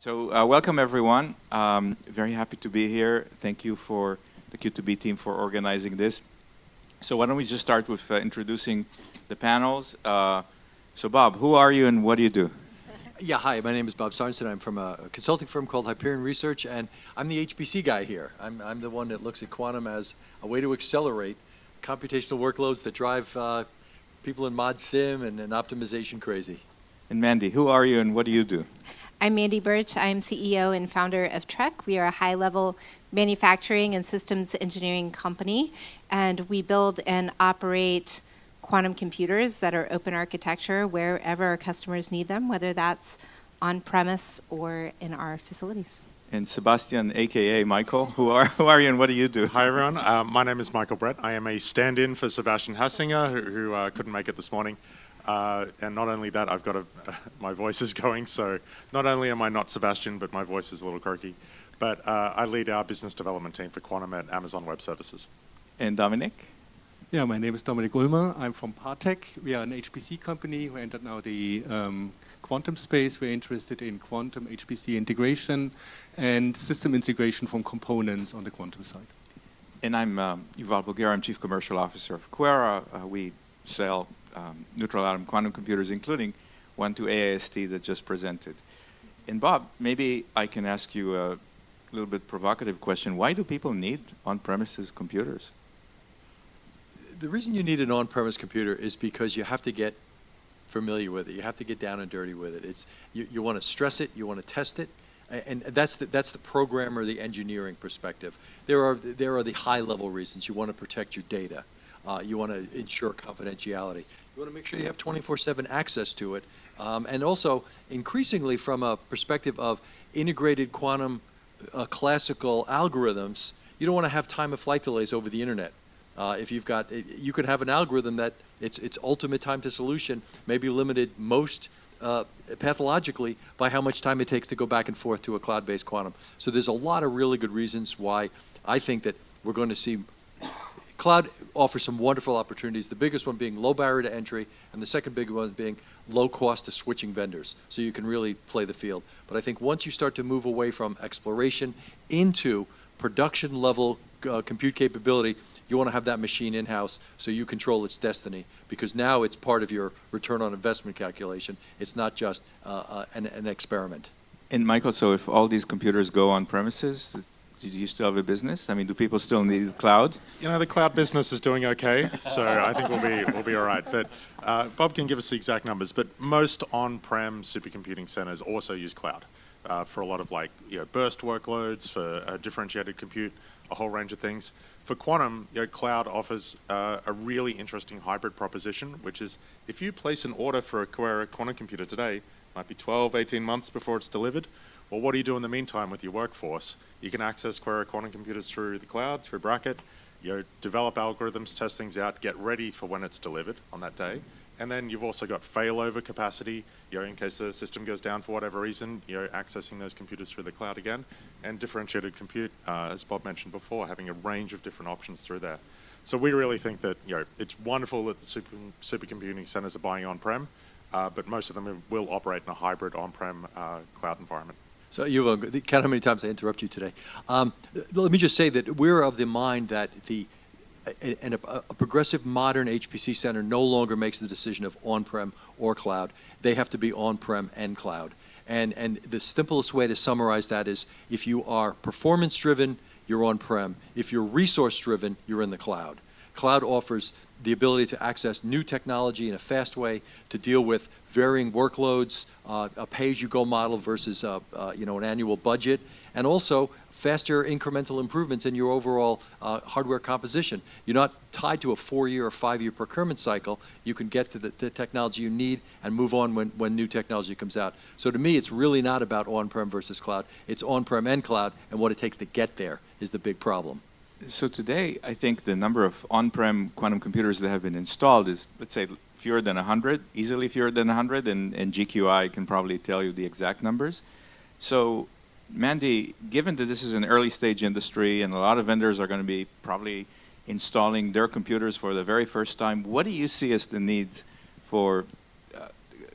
So welcome everyone. Very happy to be here. Thank you for the Q2B team for organizing this. So why don't we just start with introducing the panels. So Bob, who are you and what do you do? Yeah, hi, my name is Bob Sorensen. I'm from a consulting firm called Hyperion Research, and I'm the HPC guy here. I'm the one that looks at quantum as a way to accelerate computational workloads that drive people in mod sim and optimization crazy. And Mandy, who are you and what do you do? I'm Mandy Birch. I'm CEO and founder of TreQ. We are a high-level manufacturing and systems engineering company, and we build and operate quantum computers that are open architecture wherever our customers need them, whether that's on-premise or in our facilities. And Sebastian, aka Michael, who are you and what do you do? Hi everyone, my name is Michael Brett. I am a stand-in for Sebastian Hassinger, who couldn't make it this morning. And not only that, I've got my voice is going, so not only am I not Sebastian, but my voice is a little croaky. But I lead our business development team for quantum at Amazon Web Services. And Dominik? Yeah, my name is Dominik Ulmer. I'm from ParTec. We are an HPC company who entered now the quantum space. We're interested in quantum HPC integration and system integration from components on the quantum side. And I'm Yuval Boger. I'm Chief Commercial Officer of QuEra. We sell neutral atom quantum computers, including one to AIST that just presented. And Bob, maybe I can ask you a little bit provocative question. Why do people need on-premises computers? The reason you need an on-premise computer is because you have to get familiar with it. You have to get down and dirty with it. You want to stress it, you want to test it, and that's the programmer, the engineering perspective. There are the high-level reasons. You want to protect your data. You want to ensure confidentiality. You want to make sure you have 24/7 access to it. And also, increasingly from a perspective of integrated quantum classical algorithms, you don't want to have time of flight delays over the internet. If you've got, you could have an algorithm that its ultimate time to solution may be limited most pathologically by how much time it takes to go back and forth to a cloud-based quantum. So there's a lot of really good reasons why I think that we're going to see cloud offers some wonderful opportunities, the biggest one being low barrier to entry, and the second big one being low cost of switching vendors, so you can really play the field. But I think once you start to move away from exploration into production level compute capability, you want to have that machine in-house so you control its destiny, because now it's part of your return on investment calculation. It's not just an experiment. And Michael, so if all these computers go on premises, do you still have a business? I mean, do people still need cloud? You know, the cloud business is doing okay, so I think we'll be all right. But Bob can give us the exact numbers, but most on-prem supercomputing centers also use cloud for a lot of burst workloads, for differentiated compute, a whole range of things. For quantum, cloud offers a really interesting hybrid proposition, which is if you place an order for a QuEra quantum computer today, it might be 12, 18 months before it's delivered. Well, what do you do in the meantime with your workforce? You can access QuEra quantum computers through the cloud, through Bracket, develop algorithms, test things out, get ready for when it's delivered on that day. And then you've also got failover capacity, in case the system goes down for whatever reason, accessing those computers through the cloud again, and differentiated compute, as Bob mentioned before, having a range of different options through there. So we really think that it's wonderful that the supercomputing centers are buying on-prem, but most of them will operate in a hybrid on-prem cloud environment. So Yuval, count how many times I interrupt you today. Let me just say that we're of the mind that a progressive modern HPC center no longer makes the decision of on-prem or cloud. They have to be on-prem and cloud. And the simplest way to summarize that is if you are performance-driven, you're on-prem. If you're resource-driven, you're in the cloud. Cloud offers the ability to access new technology in a fast way, to deal with varying workloads, a pay-as-you-go model versus an annual budget, and also faster incremental improvements in your overall hardware composition. You're not tied to a 4-year or 5-year procurement cycle. You can get to the technology you need and move on when new technology comes out. So to me, it's really not about on-prem versus cloud. It's on-prem and cloud, and what it takes to get there is the big problem. So today, I think the number of on-prem quantum computers that have been installed is, let's say, fewer than 100, easily fewer than 100, and GQI can probably tell you the exact numbers. So, Mandy, given that this is an early stage industry and a lot of vendors are going to be probably installing their computers for the very first time, what do you see as the needs for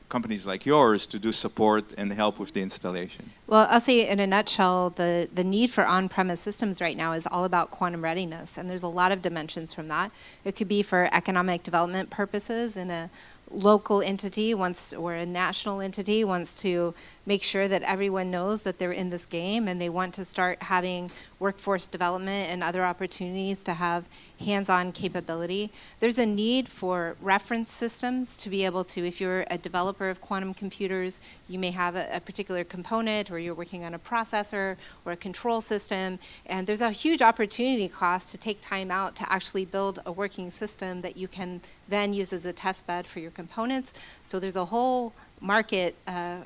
companies like yours to do support and help with the installation? Well, I'll say in a nutshell, the need for on-premise systems right now is all about quantum readiness, and there's a lot of dimensions from that. It could be for economic development purposes, in a local entity wants, or a national entity wants to make sure that everyone knows that they're in this game, and they want to start having workforce development and other opportunities to have hands-on capability. There's a need for reference systems to be able to, if you're a developer of quantum computers, you may have a particular component, or you're working on a processor or a control system, and there's a huge opportunity cost to take time out to actually build a working system that you can then use as a test bed for your components. So there's a whole market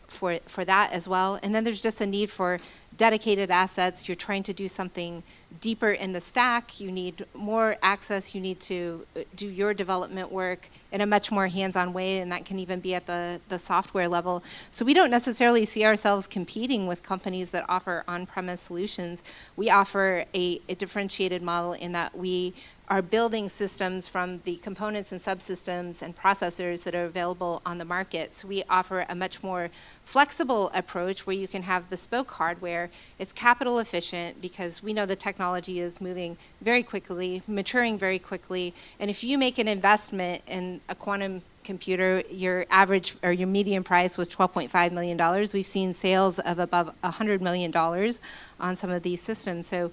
for that as well. And then there's just a need for dedicated assets. You're trying to do something deeper in the stack. You need more access. You need to do your development work in a much more hands-on way, and that can even be at the software level. So we don't necessarily see ourselves competing with companies that offer on-premise solutions. We offer a differentiated model in that we are building systems from the components and subsystems and processors that are available on the market. So we offer a much more flexible approach where you can have bespoke hardware. It's capital efficient because we know the technology is moving very quickly, maturing very quickly. And if you make an investment in a quantum computer, your average or your median price was $12.5 million. We've seen sales of above $100 million on some of these systems. So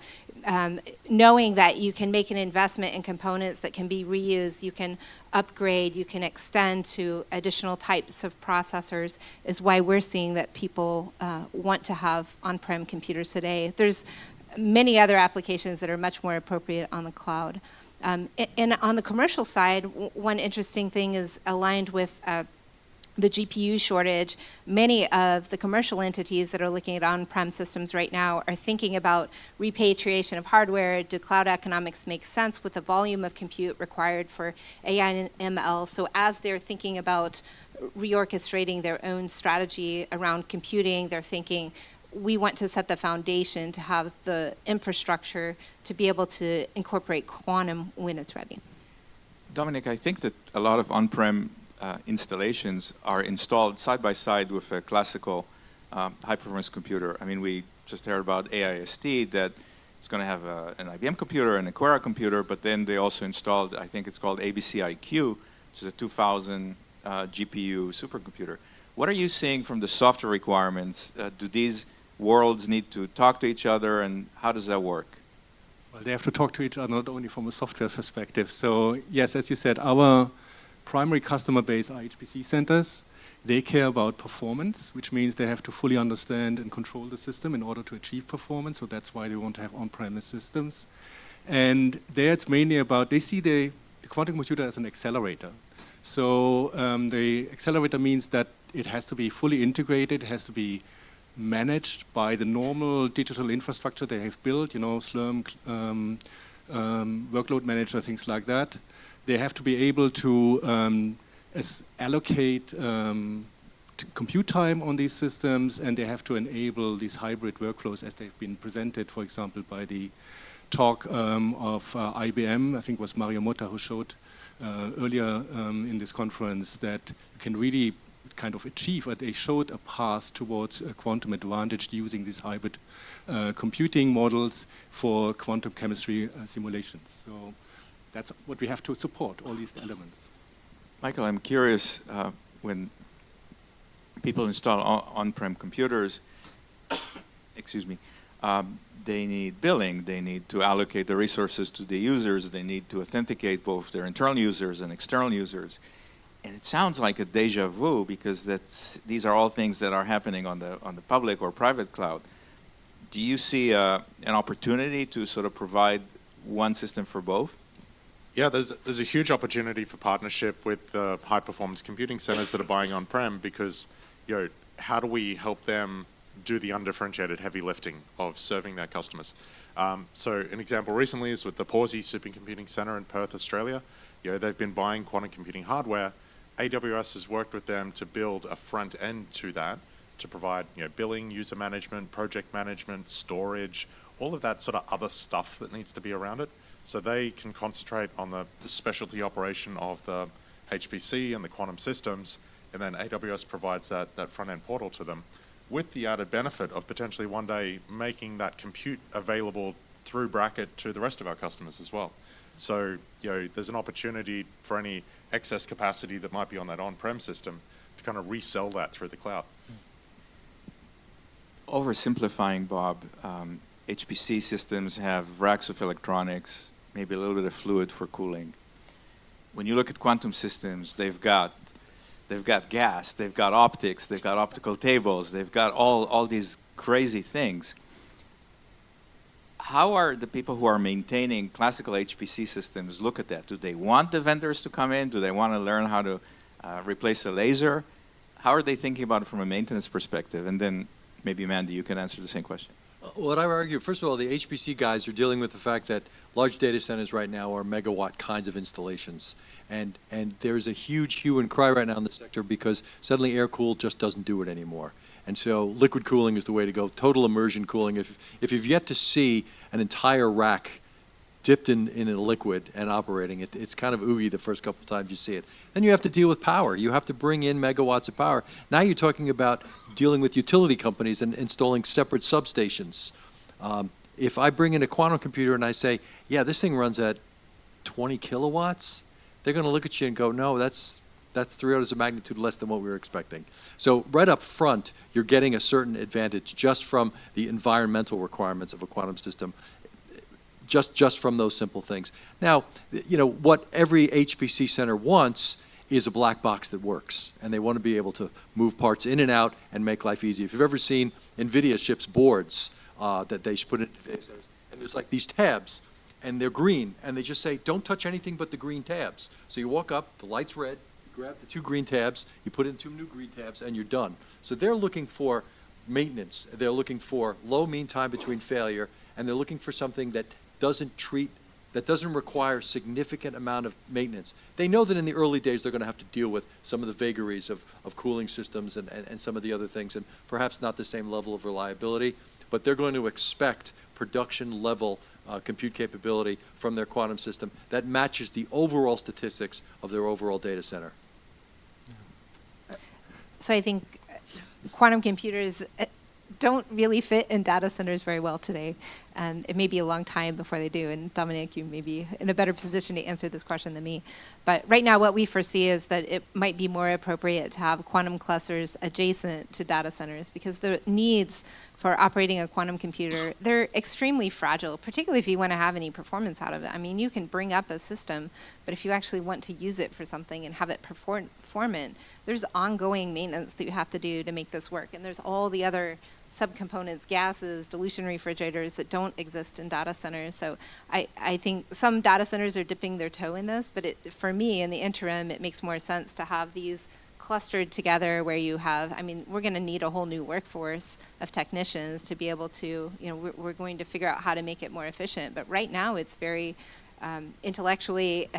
knowing that you can make an investment in components that can be reused, you can upgrade, you can extend to additional types of processors is why we're seeing that people want to have on-prem computers today. There's many other applications that are much more appropriate on the cloud. And on the commercial side, one interesting thing is aligned with the GPU shortage. Many of the commercial entities that are looking at on-prem systems right now are thinking about repatriation of hardware. Do cloud economics make sense with the volume of compute required for AI and ML? So as they're thinking about reorchestrating their own strategy around computing, they're thinking, we want to set the foundation to have the infrastructure to be able to incorporate quantum when it's ready. Dominik, I think that a lot of on-prem installations are installed side by side with a classical high-performance computer. I mean, we just heard about AIST that is going to have an IBM computer and a QuEra computer, but then they also installed, I think it's called ABC-IQ, which is a 2000 GPU supercomputer. What are you seeing from the software requirements? Do these worlds need to talk to each other, and how does that work? Well, they have to talk to each other not only from a software perspective. So yes, as you said, our primary customer base are HPC centers. They care about performance, which means they have to fully understand and control the system in order to achieve performance. So that's why they want to have on-premise systems. And there it's mainly about, they see the quantum computer as an accelerator. So the accelerator means that it has to be fully integrated, it has to be managed by the normal digital infrastructure they have built, you know, Slurm, workload manager, things like that. They have to be able to allocate compute time on these systems, and they have to enable these hybrid workflows as they've been presented, for example, by the talk of IBM. I think it was Mario Motta who showed earlier in this conference that you can really kind of achieve, they showed a path towards a quantum advantage using these hybrid computing models for quantum chemistry simulations. So that's what we have to support, all these elements. Michael, I'm curious, when people install on-prem computers, excuse me, they need billing, they need to allocate the resources to the users, they need to authenticate both their internal users and external users. And it sounds like a deja vu because these are all things that are happening on the public or private cloud. Do you see an opportunity to sort of provide one system for both? Yeah, there's a huge opportunity for partnership with the high-performance computing centers that are buying on-prem because, you know, how do we help them do the undifferentiated heavy lifting of serving their customers? So an example recently is with the Pawsey Supercomputing Center in Perth, Australia. You know, they've been buying quantum computing hardware. AWS has worked with them to build a front end to that, to provide, you know, billing, user management, project management, storage, all of that sort of other stuff that needs to be around it. So they can concentrate on the specialty operation of the HPC and the quantum systems, and then AWS provides that front-end portal to them, with the added benefit of potentially one day making that compute available through Bracket to the rest of our customers as well. So, there's an opportunity for any excess capacity that might be on that on-prem system to kind of resell that through the cloud. Oversimplifying, Bob, HPC systems have racks of electronics, maybe a little bit of fluid for cooling. When you look at quantum systems, they've got gas, they've got optics, they've got optical tables, they've got all these crazy things. How are the people who are maintaining classical HPC systems look at that? Do they want the vendors to come in? Do they want to learn how to replace a laser? How are they thinking about it from a maintenance perspective? And then maybe, Mandy, you can answer the same question. What I would argue, first of all, the HPC guys are dealing with the fact that large data centers right now are megawatt kinds of installations. And there's a huge hue and cry right now in the sector because suddenly air-cooled just doesn't do it anymore. And so liquid cooling is the way to go, total immersion cooling. If you've yet to see an entire rack dipped in a liquid and operating, it's kind of ooey the first couple of times you see it. Then you have to deal with power. You have to bring in megawatts of power. Now you're talking about dealing with utility companies and installing separate substations. If I bring in a quantum computer and I say, yeah, this thing runs at 20 kilowatts, they're going to look at you and go, no, that's 3 orders of magnitude less than what we were expecting. So right up front, you're getting a certain advantage just from the environmental requirements of a quantum system, just from those simple things. Now, what every HPC center wants is a black box that works, and they want to be able to move parts in and out and make life easy. If you've ever seen NVIDIA ships boards that they put into data centers, and there's like these tabs, and they're green, and they just say, don't touch anything but the green tabs. So you walk up, the light's red, grab the 2 green tabs, you put in 2 new green tabs, and you're done. So they're looking for maintenance. They're looking for low mean time between failure, and they're looking for something that doesn't require significant amount of maintenance. They know that in the early days they're going to have to deal with some of the vagaries of cooling systems and some of the other things, and perhaps not the same level of reliability, but they're going to expect production level compute capability from their quantum system that matches the overall statistics of their overall data center. So I think quantum computers don't really fit in data centers very well today. And it may be a long time before they do. And Dominik, you may be in a better position to answer this question than me. But right now what we foresee is that it might be more appropriate to have quantum clusters adjacent to data centers because the needs for operating a quantum computer, they're extremely fragile, particularly if you want to have any performance out of it. I mean, you can bring up a system, but if you actually want to use it for something and have it perform it, there's ongoing maintenance that you have to do to make this work. And there's all the other subcomponents, gases, dilution refrigerators that don't exist in data centers. So I think some data centers are dipping their toe in this, but for me, in the interim, it makes more sense to have these clustered together where you have, I mean, we're going to need a whole new workforce of technicians to be able to, we're going to figure out how to make it more efficient. But right now, it's very intellectually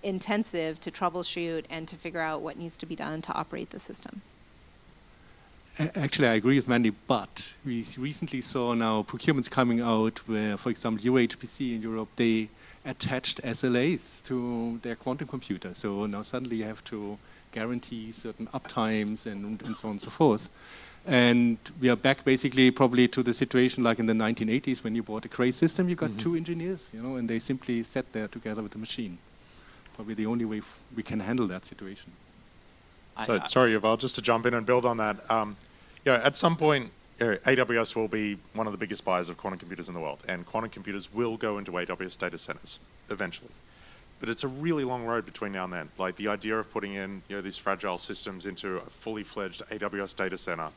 intensive to troubleshoot and to figure out what needs to be done to operate the system. Actually, I agree with Mandy, but we recently saw now procurements coming out where, for example, UHPC in Europe, they attached SLAs to their quantum computer. So now suddenly you have to guarantee certain uptimes and so on and so forth. And we are back basically probably to the situation like in the 1980s when you bought a Cray system, you got 2 engineers, and they simply sat there together with the machine. Probably the only way we can handle that situation. So, sorry, Yuval, just to jump in and build on that. At some point, AWS will be one of the biggest buyers of quantum computers in the world, and quantum computers will go into AWS data centers eventually. But it's a really long road between now and then. Like the idea of putting in these fragile systems into a fully fledged AWS data center,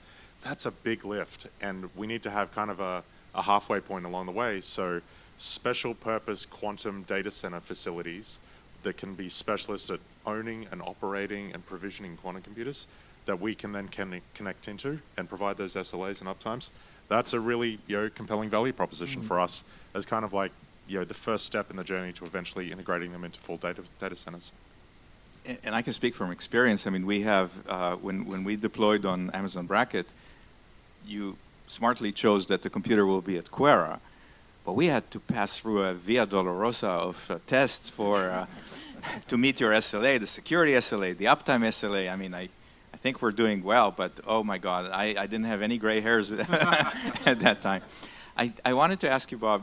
that's a big lift, and we need to have kind of a halfway point along the way. So special purpose quantum data center facilities that can be specialists at owning and operating and provisioning quantum computers that we can then connect into and provide those SLAs and uptimes. That's a really compelling value proposition for us as kind of like the first step in the journey to eventually integrating them into full data centers. And I can speak from experience. I mean, we have, when we deployed on Amazon Bracket, you smartly chose that the computer will be at QuEra, but we had to pass through a Via Dolorosa of tests for to meet your SLA, the security SLA, the uptime SLA. I mean, I think we're doing well, but oh my God, I didn't have any gray hairs at that time. I wanted to ask you, Bob,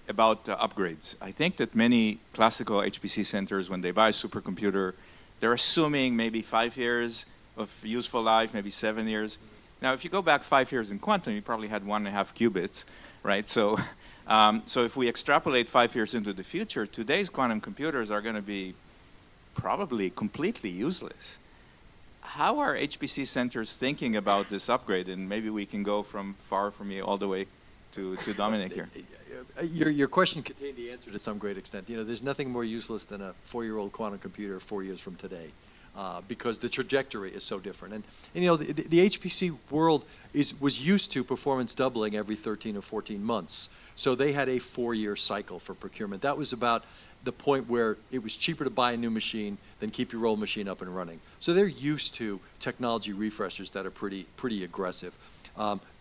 about upgrades. I think that many classical HPC centers, when they buy a supercomputer, they're assuming maybe 5 years of useful life, maybe 7 years. Now, if you go back 5 years in quantum, you probably had 1.5 qubits, right? So, so if we extrapolate 5 years into the future, today's quantum computers are going to be probably completely useless. How are HPC centers thinking about this upgrade? And maybe we can go from far from you all the way to Dominik here. Your question contained the answer to some great extent. You know, there's nothing more useless than a 4-year-old quantum computer 4 years from today, because the trajectory is so different. And you know, the HPC world was used to performance doubling every 13 or 14 months. So they had a 4-year cycle for procurement. That was about the point where it was cheaper to buy a new machine than keep your old machine up and running. So they're used to technology refreshers that are pretty aggressive.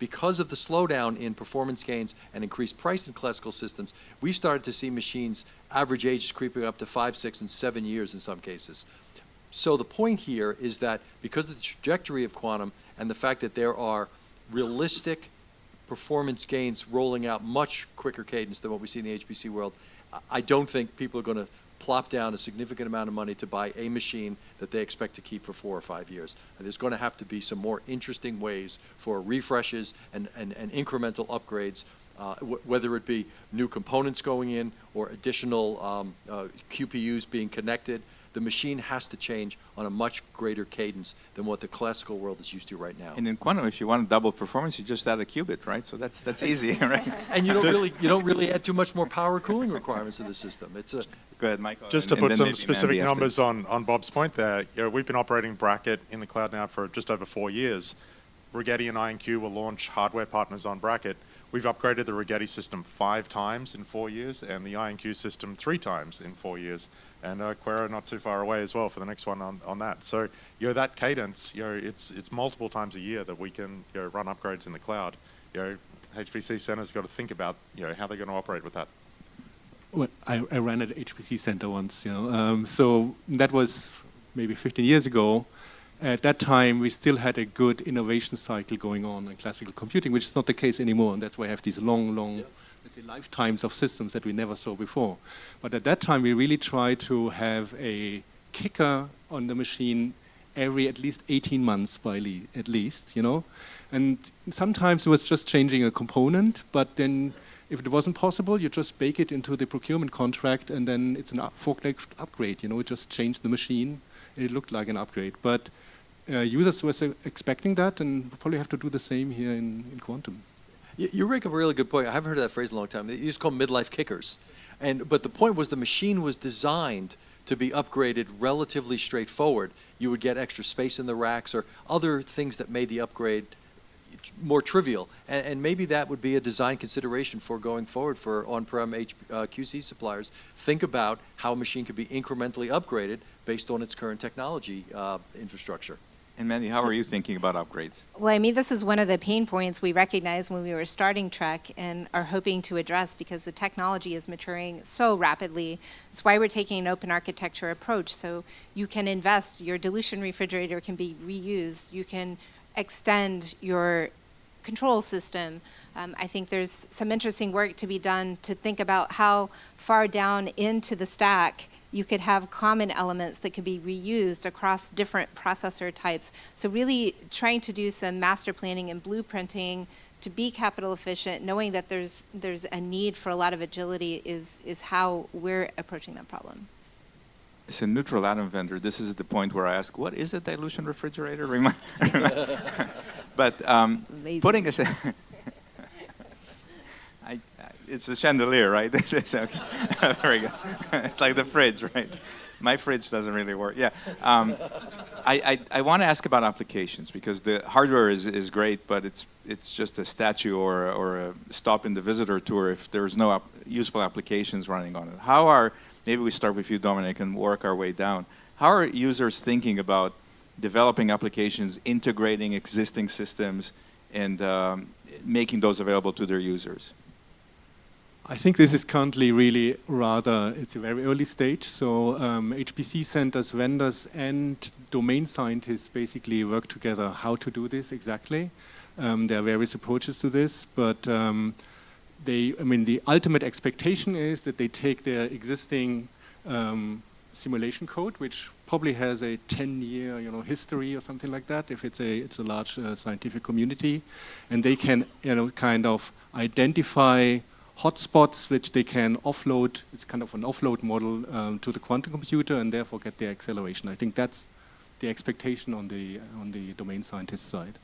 Because of the slowdown in performance gains and increased price in classical systems, we started to see machines average ages creeping up to 5, 6, and 7 years in some cases. So the point here is that because of the trajectory of quantum and the fact that there are realistic performance gains rolling out much quicker cadence than what we see in the HPC world, I don't think people are going to plop down a significant amount of money to buy a machine that they expect to keep for 4 or 5 years. And there's going to have to be some more interesting ways for refreshes and incremental upgrades, whether it be new components going in or additional QPUs being connected. The machine has to change on a much greater cadence than what the classical world is used to right now. And in quantum, if you want to double performance, you just add a qubit, right? So that's easy, right? And you don't really add too much more power cooling requirements to the system. It's a Go ahead, Michael. Just to put some specific Mandy numbers on Bob's point there, you know, we've been operating Bracket in the cloud now for just over 4 years. Rigetti and IonQ will launch hardware partners on Bracket. We've upgraded the Rigetti system 5 times in 4 years, and the IonQ system 3 times in 4 years. And QuEra not too far away as well for the next one on that. So, you know, that cadence, you know, it's multiple times a year that we can, you know, run upgrades in the cloud. You know, HPC centers got to think about, you know, how they're going to operate with that. Well, I ran at an HPC center once, you know, so that was maybe 15 years ago. At that time, we still had a good innovation cycle going on in classical computing, which is not the case anymore, and that's why I have these long, let's say, lifetimes of systems that we never saw before. But at that time, we really tried to have a kicker on the machine every at least 18 months, at least, you know. And sometimes it was just changing a component, but then if it wasn't possible, you just bake it into the procurement contract, and then it's a forklift upgrade, you know. It just changed the machine, and it looked like an upgrade. But users were expecting that, and we'll probably have to do the same here in quantum. You make up a really good point. I haven't heard of that phrase in a long time. They used to call them midlife kickers. But the point was the machine was designed to be upgraded relatively straightforward. You would get extra space in the racks or other things that made the upgrade more trivial. And maybe that would be a design consideration for going forward for on-prem QC suppliers. Think about how a machine could be incrementally upgraded based on its current technology infrastructure. And Mandy, how are you thinking about upgrades? Well, I mean, this is one of the pain points we recognized when we were starting TreQ and are hoping to address because the technology is maturing so rapidly. That's why we're taking an open architecture approach. So you can invest, your dilution refrigerator can be reused. You can extend your control system. I think there's some interesting work to be done to think about how far down into the stack you could have common elements that could be reused across different processor types. So really trying to do some master planning and blueprinting to be capital efficient, knowing that there's a need for a lot of agility is how we're approaching that problem. As a neutral atom vendor, this is the point where I ask, what is a dilution refrigerator? But putting aside, it's the chandelier, right? It's okay. Very good. It's like the fridge, right? My fridge doesn't really work. Yeah. I want to ask about applications because the hardware is great, but it's just a statue or a stop in the visitor tour if there's no useful applications running on it. Maybe we start with you, Dominik, and work our way down. How are users thinking about developing applications, integrating existing systems, and making those available to their users? I think this is currently really rather, it's a very early stage. So HPC centers, vendors, and domain scientists basically work together how to do this exactly. There are various approaches to this, but the ultimate expectation is that they take their existing simulation code, which probably has a 10-year history or something like that, if it's a large scientific community, and they can kind of identify hotspots which they can offload. It's kind of an offload model to the quantum computer, and therefore get the acceleration. I think that's the expectation on the domain scientist side.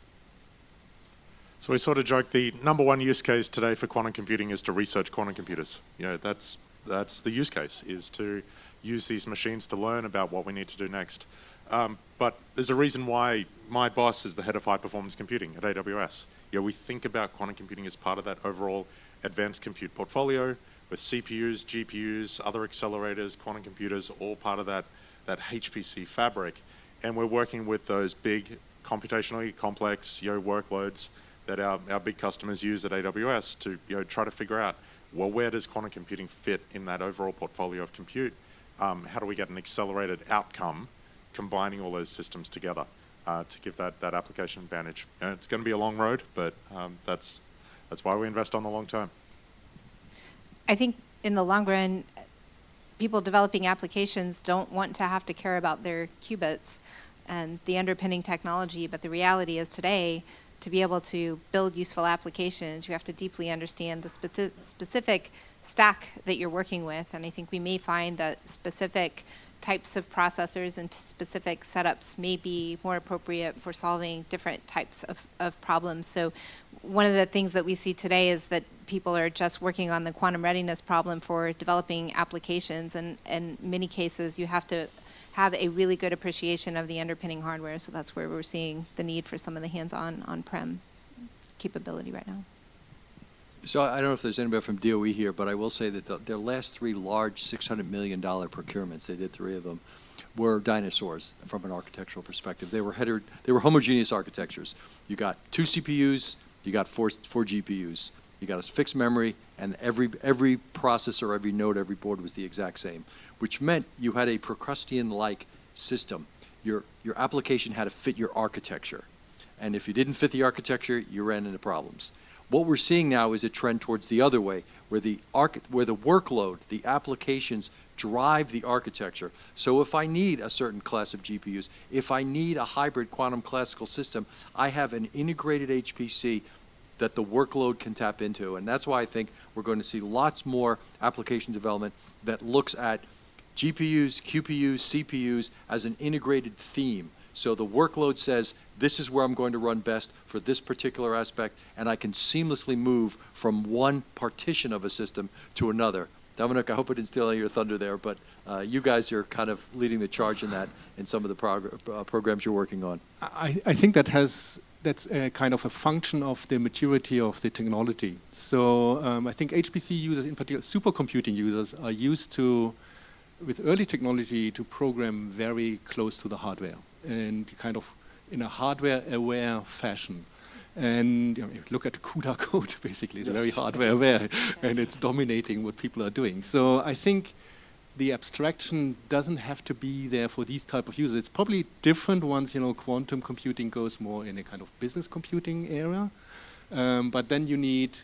So we sort of joke the number one use case today for quantum computing is to research quantum computers. That's the use case, is to use these machines to learn about what we need to do next. But there's a reason why my boss is the head of high performance computing at AWS. We think about quantum computing as part of that overall advanced compute portfolio with CPUs, GPUs, other accelerators, quantum computers, all part of that HPC fabric. And we're working with those big computationally complex workloads that our big customers use at AWS to try to figure out, well, where does quantum computing fit in that overall portfolio of compute? How do we get an accelerated outcome combining all those systems together to give that application advantage? It's going to be a long road, but that's why we invest on the long term. I think in the long run, people developing applications don't want to have to care about their qubits and the underpinning technology, but the reality is today, to be able to build useful applications, you have to deeply understand the specific stack that you're working with. And I think we may find that specific types of processors and specific setups may be more appropriate for solving different types of problems. So one of the things that we see today is that people are just working on the quantum readiness problem for developing applications. And in many cases, you have to have a really good appreciation of the underpinning hardware. So that's where we're seeing the need for some of the hands-on on-prem capability right now. So I don't know if there's anybody from DOE here, but I will say that their last three large $600 million procurements, they did three of them, were dinosaurs from an architectural perspective. They were homogeneous architectures. You got 2 CPUs, you got four GPUs, you got a fixed memory, and every processor, every node, every board was the exact same, which meant you had a Procrustean-like system. Your application had to fit your architecture. And if you didn't fit the architecture, you ran into problems. What we're seeing now is a trend towards the other way, where the workload, the applications drive the architecture. So if I need a certain class of GPUs, if I need a hybrid quantum classical system, I have an integrated HPC that the workload can tap into. And that's why I think we're going to see lots more application development that looks at GPUs, QPUs, CPUs as an integrated theme. So the workload says, this is where I'm going to run best for this particular aspect, and I can seamlessly move from one partition of a system to another. Dominik, I hope I didn't steal any of your thunder there, but you guys are kind of leading the charge in that in some of the programs you're working on. I think that's a kind of a function of the maturity of the technology. So I think HPC users, in particular supercomputing users, are used to, with early technology, to program very close to the hardware and kind of in a hardware-aware fashion. And if you look at the CUDA code, basically, it's very hardware-aware, and it's dominating what people are doing. So I think the abstraction doesn't have to be there for these type of users. It's probably different once quantum computing goes more in a kind of business computing area. But then you need,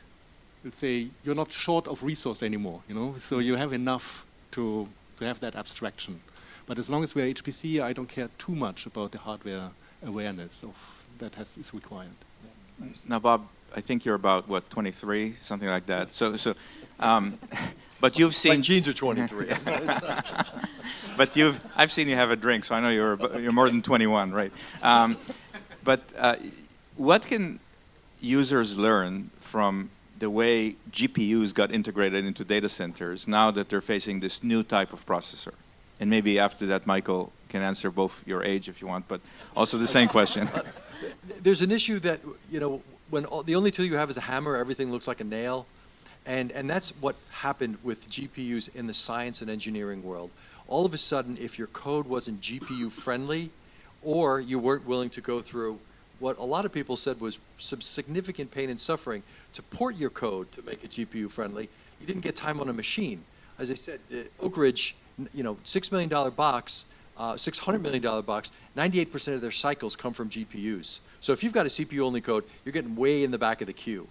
let's say, you're not short of resource anymore. So you have enough to have that abstraction. But as long as we're HPC, I don't care too much about the hardware awareness of that is required. Yeah. Now, Bob, I think you're about, what, 23, something like that. So but you've seen... My genes are 23. But I've seen you have a drink, so I know you're more than 21, right? But what can users learn from the way GPUs got integrated into data centers now that they're facing this new type of processor? And maybe after that, Michael can answer both your age if you want, but also the same question. There's an issue that, when the only tool you have is a hammer, everything looks like a nail. And that's what happened with GPUs in the science and engineering world. All of a sudden, if your code wasn't GPU friendly, or you weren't willing to go through what a lot of people said was some significant pain and suffering to port your code to make it GPU friendly, you didn't get time on a machine. As I said, Oak Ridge, $6 million box, $600 million box, 98% of their cycles come from GPUs. So if you've got a CPU-only code, you're getting way in the back of the queue.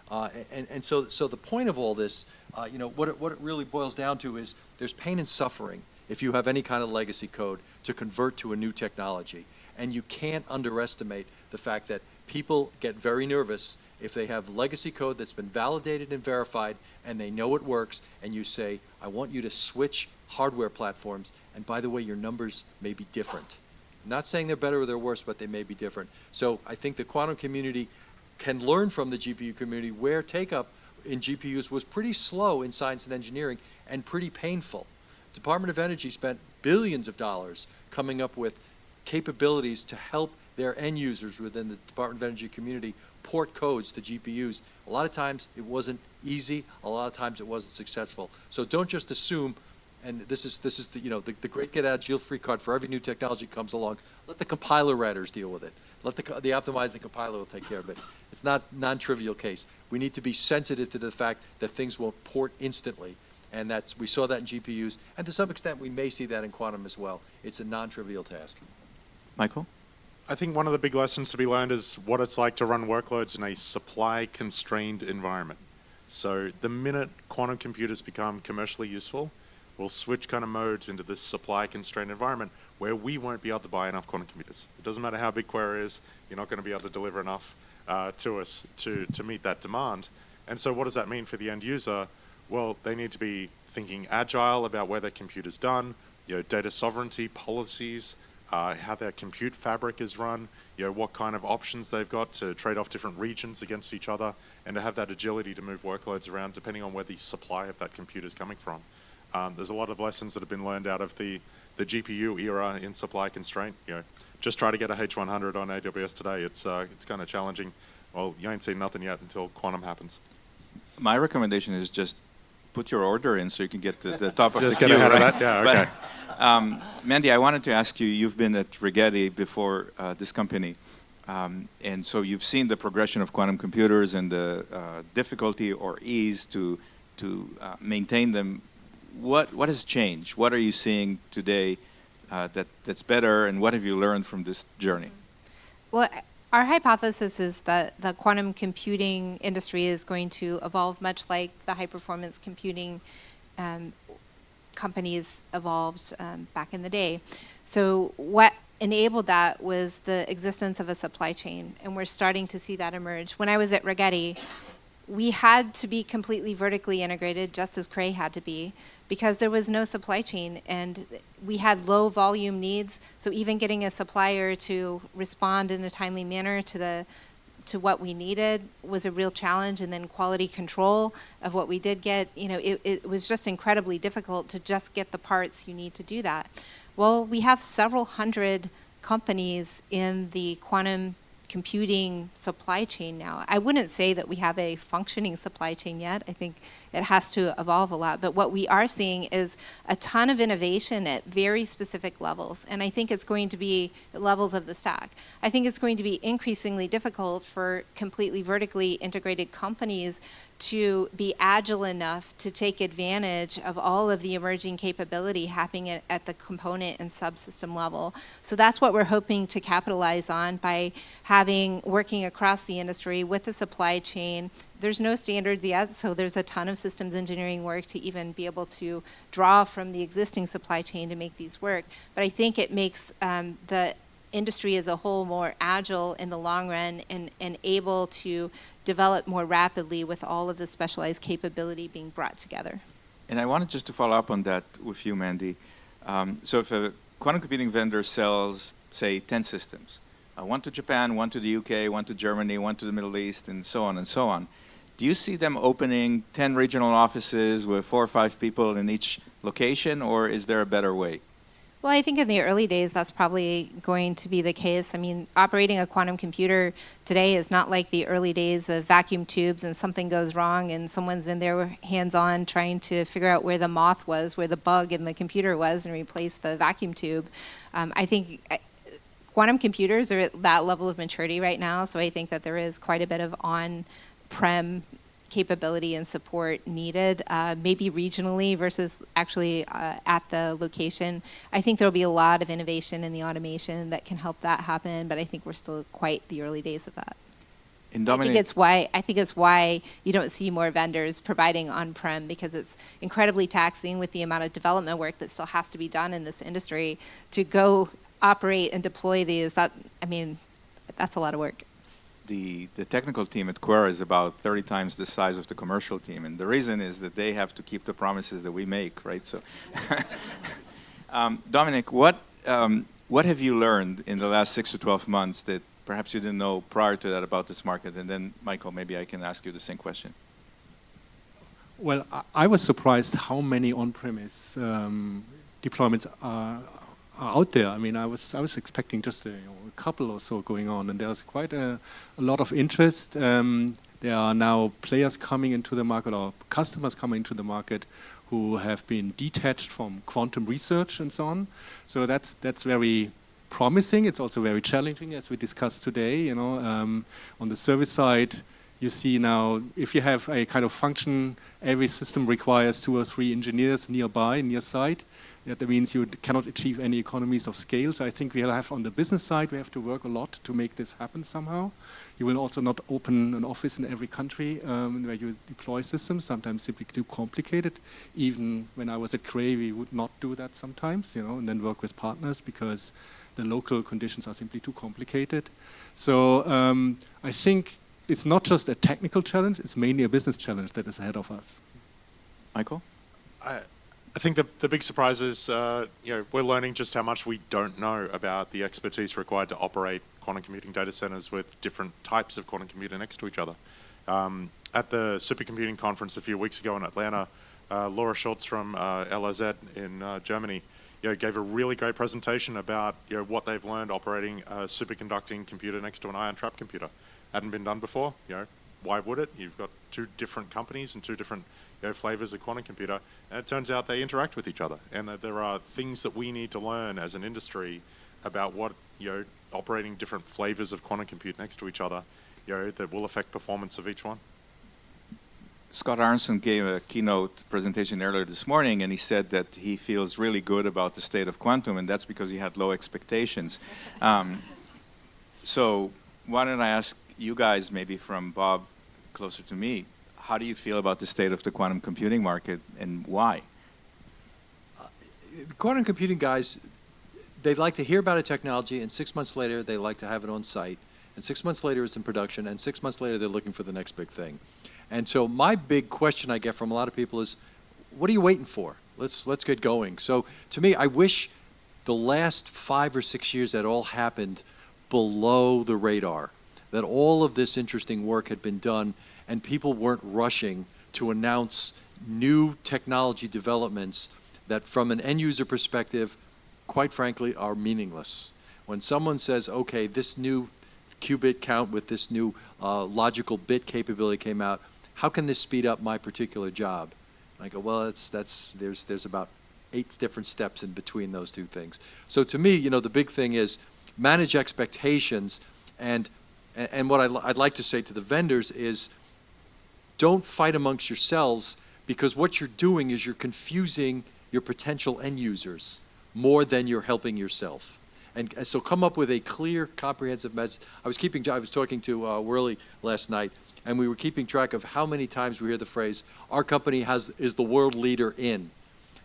So the point of all this, what it really boils down to is there's pain and suffering if you have any kind of legacy code to convert to a new technology. And you can't underestimate the fact that people get very nervous if they have legacy code that's been validated and verified and they know it works, and you say, I want you to switch hardware platforms, and by the way, your numbers may be different. I'm not saying they're better or they're worse, but they may be different. So I think the quantum community can learn from the GPU community where take-up in GPUs was pretty slow in science and engineering and pretty painful. Department of Energy spent billions of dollars coming up with capabilities to help their end users within the Department of Energy community port codes to GPUs. A lot of times it wasn't easy. A lot of times it wasn't successful. So don't just assume, and this is the great get out of jail free card for every new technology comes along. Let the compiler writers deal with it. Let the optimizing compiler will take care of it. It's not non-trivial case. We need to be sensitive to the fact that things won't port instantly, and we saw that in GPUs, and to some extent we may see that in quantum as well. It's a non-trivial task. Michael? I think one of the big lessons to be learned is what it's like to run workloads in a supply-constrained environment. So the minute quantum computers become commercially useful, we'll switch kind of modes into this supply-constrained environment where we won't be able to buy enough quantum computers. It doesn't matter how big QuEra is, you're not going to be able to deliver enough to us to meet that demand. And so what does that mean for the end user? Well, they need to be thinking agile about where their computer's done, data sovereignty policies, how their compute fabric is run, what kind of options they've got to trade off different regions against each other, and to have that agility to move workloads around depending on where the supply of that computer is coming from. There's a lot of lessons that have been learned out of the GPU era in supply constraint. Just try to get a H100 on AWS today. It's kind of challenging. Well, you ain't seen nothing yet until quantum happens. My recommendation is just put your order in so you can get to the top of the Just queue. get ahead of right? that? Yeah, okay. But, Mandy, I wanted to ask you, you've been at Rigetti before this company, and so you've seen the progression of quantum computers and the difficulty or ease to maintain them. What has changed? What are you seeing today that's better, and what have you learned from this journey? Well, our hypothesis is that the quantum computing industry is going to evolve much like the high-performance computing companies evolved back in the day. So what enabled that was the existence of a supply chain, and we're starting to see that emerge. When I was at Rigetti, we had to be completely vertically integrated, just as Cray had to be, because there was no supply chain, and we had low volume needs. So even getting a supplier to respond in a timely manner to what we needed was a real challenge, and then quality control of what we did get, it was just incredibly difficult to just get the parts you need to do that. Well, we have several hundred companies in the quantum computing supply chain now. I wouldn't say that we have a functioning supply chain yet. I think it has to evolve a lot. But what we are seeing is a ton of innovation at very specific levels. And I think it's going to be levels of the stack. I think it's going to be increasingly difficult for completely vertically integrated companies to be agile enough to take advantage of all of the emerging capability happening at the component and subsystem level. So that's what we're hoping to capitalize on by working across the industry with the supply chain. There's no standards yet, so there's a ton of systems engineering work to even be able to draw from the existing supply chain to make these work. But I think it makes the industry as a whole more agile in the long run and able to develop more rapidly with all of the specialized capability being brought together. And I wanted just to follow up on that with you, Mandy. So if a quantum computing vendor sells, say, 10 systems, one to Japan, one to the UK, one to Germany, one to the Middle East, and so on and so on, do you see them opening 10 regional offices with 4 or 5 people in each location, or is there a better way? Well, I think in the early days, that's probably going to be the case. I mean, operating a quantum computer today is not like the early days of vacuum tubes and something goes wrong and someone's in there hands-on trying to figure out where the moth was, where the bug in the computer was, and replace the vacuum tube. I think quantum computers are at that level of maturity right now, so I think that there is quite a bit of on-prem capability and support needed, maybe regionally versus actually at the location. I think there'll be a lot of innovation in the automation that can help that happen, but I think we're still quite the early days of that. And I think it's why you don't see more vendors providing on-prem, because it's incredibly taxing with the amount of development work that still has to be done in this industry to go operate and deploy these. That's a lot of work. The technical team at QuEra is about 30 times the size of the commercial team, and the reason is that they have to keep the promises that we make, right? So, Dominik, what have you learned in the last 6 to 12 months that perhaps you didn't know prior to that about this market? And then, Michael, maybe I can ask you the same question. Well, I was surprised how many on-premise deployments are out there. I mean, I was expecting just a couple or so going on, and there's quite a lot of interest. There are now players coming into the market, or customers coming into the market, who have been detached from quantum research and so on. So that's very promising. It's also very challenging, as we discussed today. On the service side, you see now, if you have a kind of function, every system requires 2 or 3 engineers nearby, near site. That means you cannot achieve any economies of scale. So I think we'll have, on the business side, we have to work a lot to make this happen somehow. You will also not open an office in every country where you deploy systems, sometimes simply too complicated. Even when I was at QuEra, we would not do that sometimes, and then work with partners because the local conditions are simply too complicated. So I think it's not just a technical challenge, it's mainly a business challenge that is ahead of us. Michael? I think the big surprise is, we're learning just how much we don't know about the expertise required to operate quantum computing data centers with different types of quantum computer next to each other. At the supercomputing conference a few weeks ago in Atlanta, Laura Schultz from LRZ in Germany gave a really great presentation about what they've learned operating a superconducting computer next to an ion trap computer. Hadn't been done before. Why would it? You've got 2 different companies and 2 different flavors of quantum computer, and it turns out they interact with each other, and that there are things that we need to learn as an industry about what operating different flavors of quantum compute next to each other, that will affect performance of each one. Scott Aronson gave a keynote presentation earlier this morning, and he said that he feels really good about the state of quantum, and that's because he had low expectations. So why don't I ask you guys, maybe from Bob closer to me, how do you feel about the state of the quantum computing market, and why? Quantum computing guys, they like to hear about a technology, and 6 months later they like to have it on site, and 6 months later it's in production, and 6 months later they're looking for the next big thing. And so my big question I get from a lot of people is, what are you waiting for? Let's get going. So to me, I wish the last 5 or 6 years that all happened below the radar, that all of this interesting work had been done and people weren't rushing to announce new technology developments that from an end user perspective, quite frankly, are meaningless. When someone says, okay, this new qubit count with this new logical bit capability came out, how can this speed up my particular job? And I go, well, there's about 8 different steps in between those 2 things. So to me, the big thing is manage expectations, and what I'd like to say to the vendors is, don't fight amongst yourselves, because what you're doing is you're confusing your potential end users more than you're helping yourself. And so come up with a clear, comprehensive message. I was talking to Worley last night, and we were keeping track of how many times we hear the phrase, our company is the world leader in,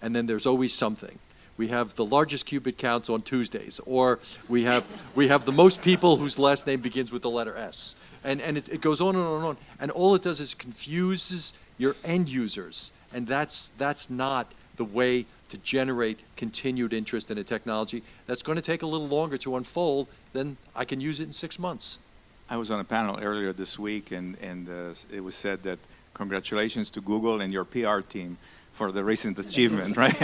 and then there's always something. We have the largest qubit counts on Tuesdays, or we have the most people whose last name begins with the letter S. And it goes on and on and on. And all it does is confuses your end users. And that's not the way to generate continued interest in a technology. That's going to take a little longer to unfold than I can use it in 6 months. I was on a panel earlier this week, and it was said that congratulations to Google and your PR team for the recent achievement, right?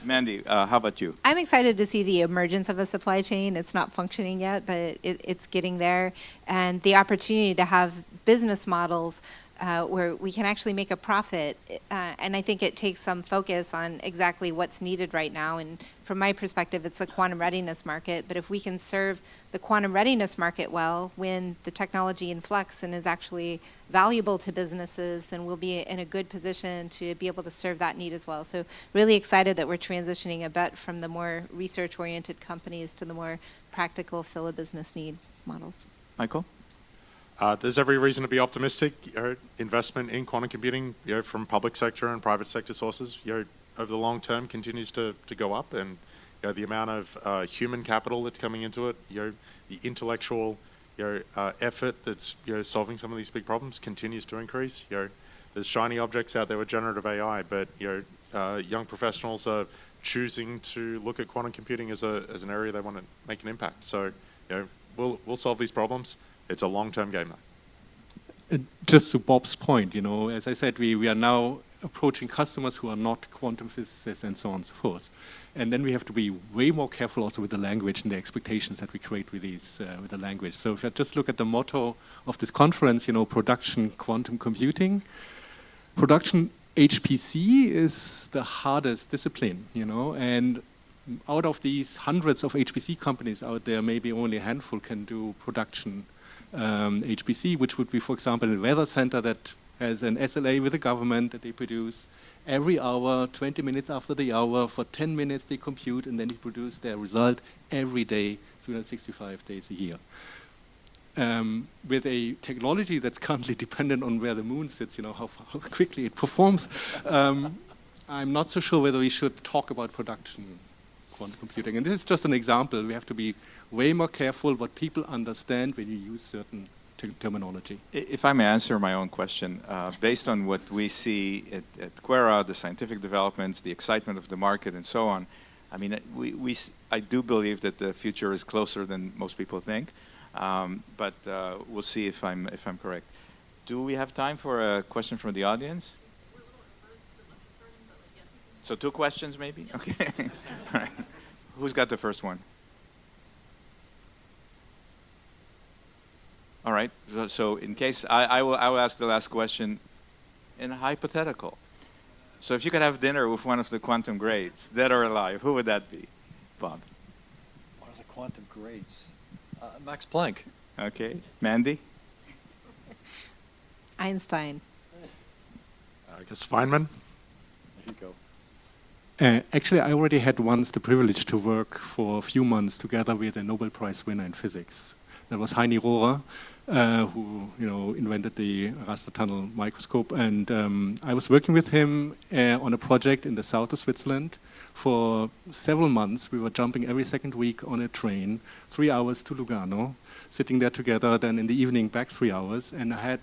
Mandy, how about you? I'm excited to see the emergence of a supply chain. It's not functioning yet, but it's getting there. And the opportunity to have business models where we can actually make a profit. And I think it takes some focus on exactly what's needed right now in from my perspective, it's a quantum readiness market. But if we can serve the quantum readiness market well, when the technology in flux and is actually valuable to businesses, then we'll be in a good position to be able to serve that need as well. So really excited that we're transitioning a bit from the more research-oriented companies to the more practical fill a business need models. Michael? There's every reason to be optimistic. Investment in quantum computing, from public sector and private sector sources, over the long term continues to go up, and the amount of human capital that's coming into it, the intellectual effort that's solving some of these big problems continues to increase. There's shiny objects out there with generative AI, but young professionals are choosing to look at quantum computing as an area they want to make an impact. So we'll solve these problems. It's a long-term game, though. Just to Bob's point, as I said, we are now approaching customers who are not quantum physicists and so on and so forth. And then we have to be way more careful also with the language and the expectations that we create with with the language. So if I just look at the motto of this conference, production quantum computing, production HPC is the hardest discipline, and out of these hundreds of HPC companies out there, maybe only a handful can do production HPC, which would be, for example, a weather center that has an SLA with the government that they produce every hour, 20 minutes after the hour, for 10 minutes they compute, and then they produce their result every day, 365 days a year. With a technology that's currently dependent on where the moon sits, how quickly it performs, I'm not so sure whether we should talk about production quantum computing. And this is just an example. We have to be way more careful what people understand when you use certain terminology. If I may answer my own question, based on what we see at QuEra, the scientific developments, the excitement of the market, and so on, I mean, I do believe that the future is closer than most people think, but we'll see if I'm correct. Do we have time for a question from the audience? So 2 questions, maybe? Okay. All right. Who's got the first one? All right. So in case, I will ask the last question in a hypothetical. So if you could have dinner with one of the quantum greats, dead or alive, who would that be, Bob? One of the quantum greats. Max Planck. Okay. Mandy? Einstein. I guess Feynman. There you go. Actually, I already had once the privilege to work for a few months together with a Nobel Prize winner in physics. That was Heini Rohrer, who invented the raster tunnel microscope, and I was working with him on a project in the south of Switzerland for several months. We were jumping every second week on a train, 3 hours to Lugano, sitting there together. Then in the evening, back 3 hours, and I had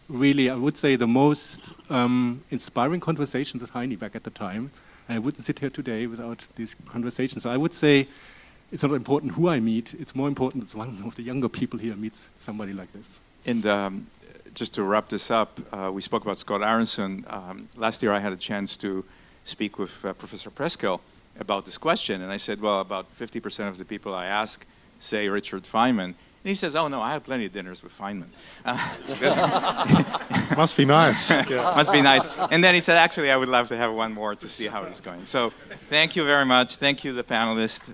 really, I would say, the most inspiring conversation with Heini back at the time. I wouldn't sit here today without these conversations. So I would say it's not important who I meet. It's more important that one of the younger people here meets somebody like this. And just to wrap this up, we spoke about Scott Aronson. Last year I had a chance to speak with Professor Preskill about this question. And I said, well, about 50% of the people I ask say Richard Feynman. And he says, oh, no, I have plenty of dinners with Feynman. Must be nice. Yeah. Must be nice. And then he said, actually, I would love to have one more to see how it's going. So thank you very much. Thank you, the panelists.